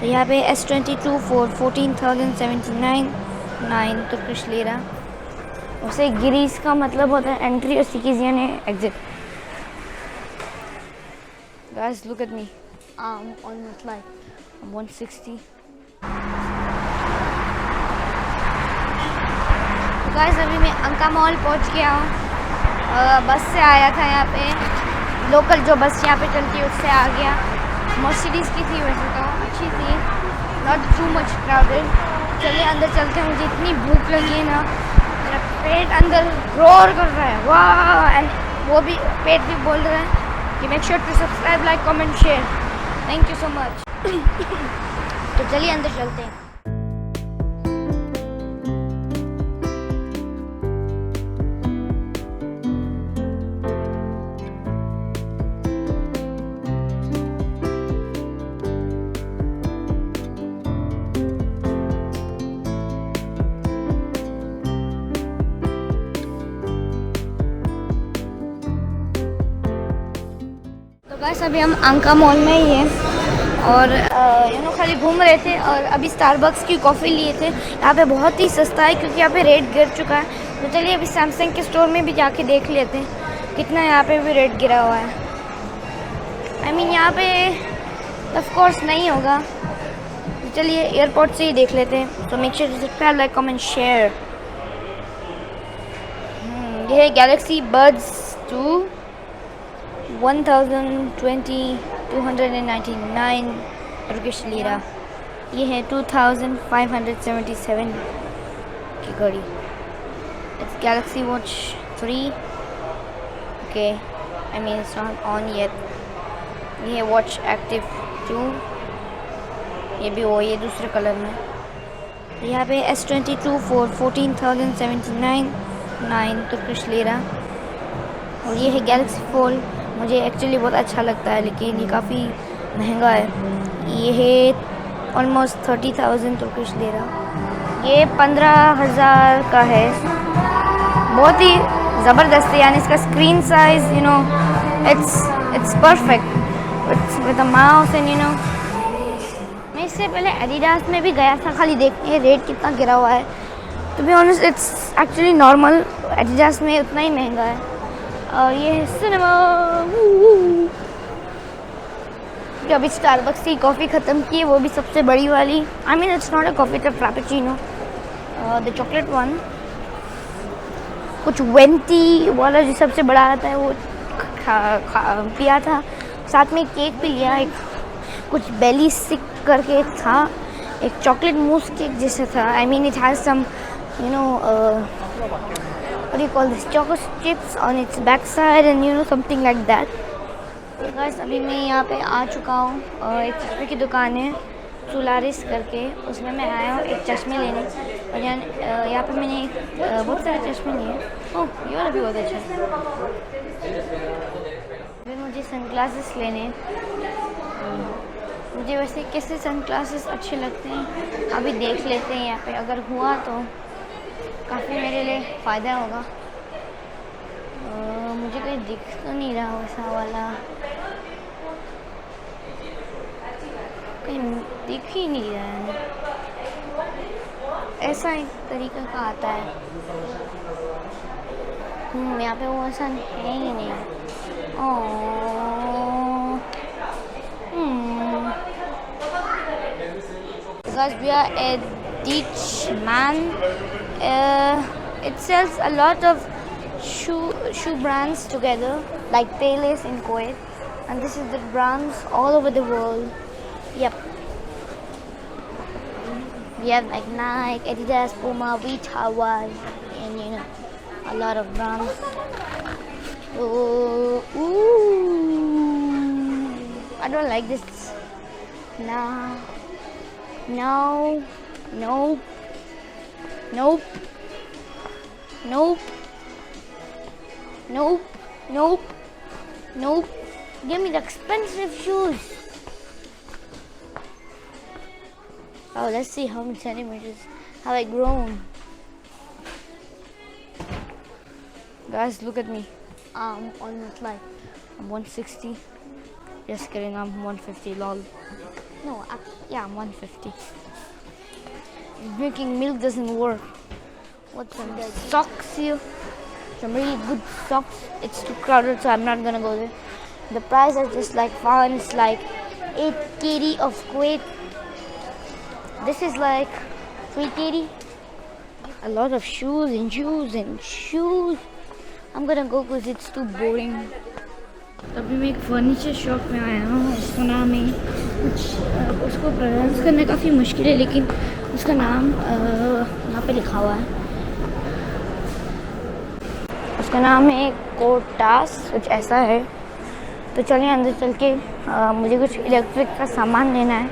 तो यहाँ पे S22 for 14,079 तुर्किश लीरा। उसे गिरीस का मतलब होता है एंट्री और सिकीज यानी exit. Guys, look at me. I'm almost like I'm 160. Guys अभी मैं अंका मॉल पहुंच गया हूँ। बस से आया था यहाँ पे, लोकल जो बस यहाँ पे चलती है उससे आ गया। मर्सिडीज़ की थी वैसे तो, अच्छी थी, नॉट टू मच क्राउडेड। चलिए अंदर चलते हैं। मुझे इतनी भूख लगी है ना, मेरा पेट अंदर रोर कर रहा है, वाह। एंड वो भी पेट भी बोल रहा है कि make sure to subscribe, like, comment, share, thank you so much. तो चलिए अंदर चलते हैं। बस अभी हम अंका मॉल में ही हैं और खाली घूम रहे थे और अभी स्टारबक्स की कॉफ़ी लिए थे। यहाँ पे बहुत ही सस्ता है क्योंकि यहाँ पे रेट गिर चुका है। तो चलिए अभी सैमसंग के स्टोर में भी जाके देख लेते हैं कितना यहाँ पे भी रेट गिरा हुआ है। आई मीन यहाँ पे ऑफ कोर्स नहीं होगा, तो चलिए एयरपोर्ट से ही देख लेते हैं। तो make sure to subscribe, like, comment, share. ये है गैलेक्सी बड्स 2 1,299 रुपीस लीरा। ये है 2,577 की घड़ी। It's Galaxy watch 3। Okay, I mean it's not on yet. ये है वॉच एक्टिव 2, ये भी वो ये दूसरे कलर में। यहाँ पे S22 for 14,079 तुर्किश लीरा। और ये है गैलेक्सी फोल्ड। मुझे एक्चुअली बहुत अच्छा लगता है लेकिन ये काफ़ी महंगा है। ये है ऑलमोस्ट 30,000 तुर्किश लीरा। ये 15,000 का है। बहुत ही ज़बरदस्त है, यानी इसका screen size it's perfect with the mouse and मैं इससे पहले एडिडास में भी गया था खाली देखने रेट कितना गिरा हुआ है। To be honest it's actually normal, Adidas में उतना ही महंगा है। और ये है सिनेमा। अभी स्टारबक्स की कॉफ़ी ख़त्म की है, वो भी सबसे बड़ी वाली। I mean it's not a coffee, it's a frappuccino, the chocolate one. कुछ वेंटी वाला जो सबसे बड़ा आता है वो पिया था। साथ में केक भी लिया, एक कुछ बेली सिक करके था, एक चॉकलेट मूस केक जैसा था। I mean it has some what do you call this, chocolate chips on its backside and something like that. guys अभी मैं यहाँ पे आ चुका हूँ। एक चश्मे की दुकान है सोलारिस करके, उसमें मैं आया हूँ एक चश्मे लेने। और यहाँ पे मैंने बहुत सारे चश्मे लिए। ओह, ये वाला भी बहुत अच्छा है। फिर मुझे सनग्लासेस लेने। मुझे वैसे कैसे सनग्लासेस अच्छे लगते हैं अभी देख लेते हैं। यहाँ पे अगर हुआ तो काफ़ी मेरे लिए फ़ायदा होगा। मुझे कोई दिख तो नहीं रहा वैसा वाला, कहीं दिख ही नहीं रहा है। ऐसा एक तरीका का आता है। यहाँ पे वो ऐसा है ही नहीं। Because we are a Ditch man. It sells a lot of shoe brands together, like Payless in Kuwait, and this is the brands all over the world. Yep, we have like Nike, Adidas, Puma, Wheat, Hawaii, and a lot of brands. Ooh, I don't like this. Nah, no, nope. Nope. Nope. Nope. Nope. Nope. Give me the expensive shoes. Oh, let's see how many centimeters have I grown. Guys, look at me. I'm almost like I'm 160. Just kidding, I'm 150, lol. No, yeah, 150. Drinking milk doesn't work. What's some socks here? Some really good socks. It's too crowded, so I'm not gonna go there. The price is just like fun. It's like 8 KD of Kuwait. This is like 3 KD. A lot of shoes and shoes and shoes. I'm gonna go because it's too boring. अभी मैं एक furniture shop में आया हूँ. उसका नाम है कुछ उसको प्रोनाउंस करना काफ़ी मुश्किल है, लेकिन उसका नाम यहाँ पे लिखा हुआ है. उसका नाम है कोटास, कुछ ऐसा है. तो चलिए अंदर चल के मुझे कुछ इलेक्ट्रिक का सामान लेना है.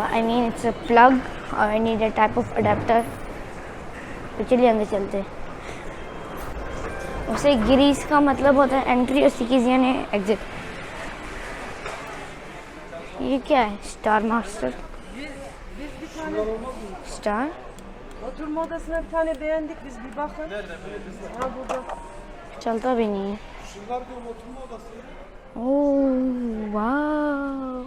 I mean it's a plug और I need a type of adapter. तो चलिए अंदर चलते हैं. उसे ग्रीस का मतलब होता है एंट्री और सीकीज यानी एग्जिट. ये क्या है? Star master star. Oturma odasına bir tane beğendik biz, bir bakın. Ha burada. चलता भी नहीं है. ओह वाह,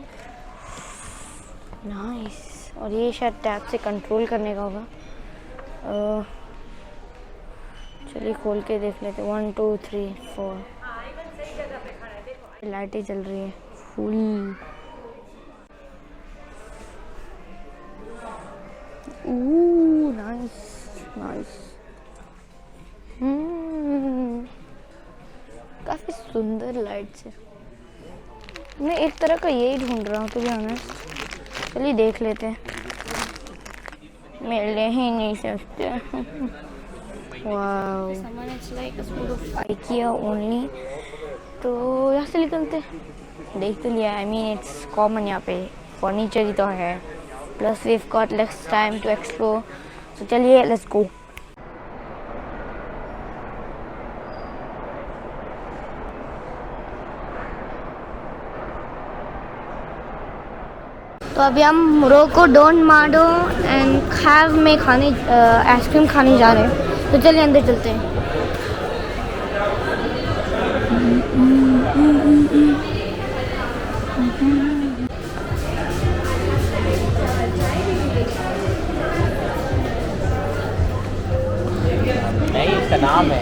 नाइस. और ये शायद टैब से कंट्रोल करने का होगा. चलिए खोल के देख लेते. 1 2 3 4. लाइटें चल रही है फुल. Nice nice. काफ़ी सुंदर लाइट्स है. मैं एक तरह का यही ढूंढ रहा हूँ तो भी ऑनेस्ट. चलिए देख लेते हैं. मैं ले ही नहीं सकते. वाओ, सामान it's like a sort of IKEA only. तो यहाँ से निकलते. देख तो लिया. I mean it's common. यहाँ पे फर्नीचर ही तो है. Plus we have got less time to explore. तो चलिए लेट्स गो. तो अभी हम मोरक्को डोन माडो एंड खाव में खाने आइसक्रीम खाने जा रहे हैं. तो चलिए अंदर चलते हैं. नहीं, इसका नाम है.